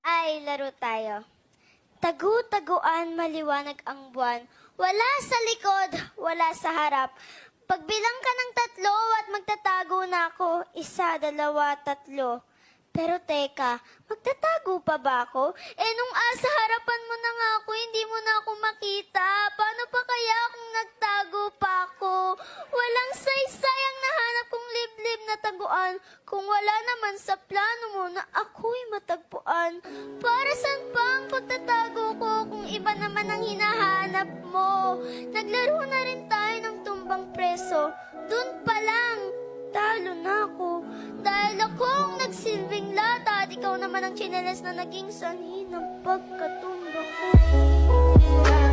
Ay, laro tayo. Tagu-taguan, maliwanag ang buwan. Wala sa likod, wala sa harap. Pagbilang ka ng 3 at magtatago na ako. 1, 2, 3. Pero teka, magtatago pa ba ako? Nung asa harapan mo na nga ako, hindi mo na ako makita. Paano pa kaya kung nagtago pa ako? Walang saysay ang nahanap kong liblib na taguan. Kung wala naman sa plano mo na ako'y matagpuan. Para saan pa ang pagtatago ko kung iba naman ang hinahanap mo? Naglaro na rin tayo ng tumbang preso. Dun pa lang, talo na ako. Dahil ako ang nagsilbing lata at ikaw naman ang tsinelas na naging sanhi ng pagkatumba ko.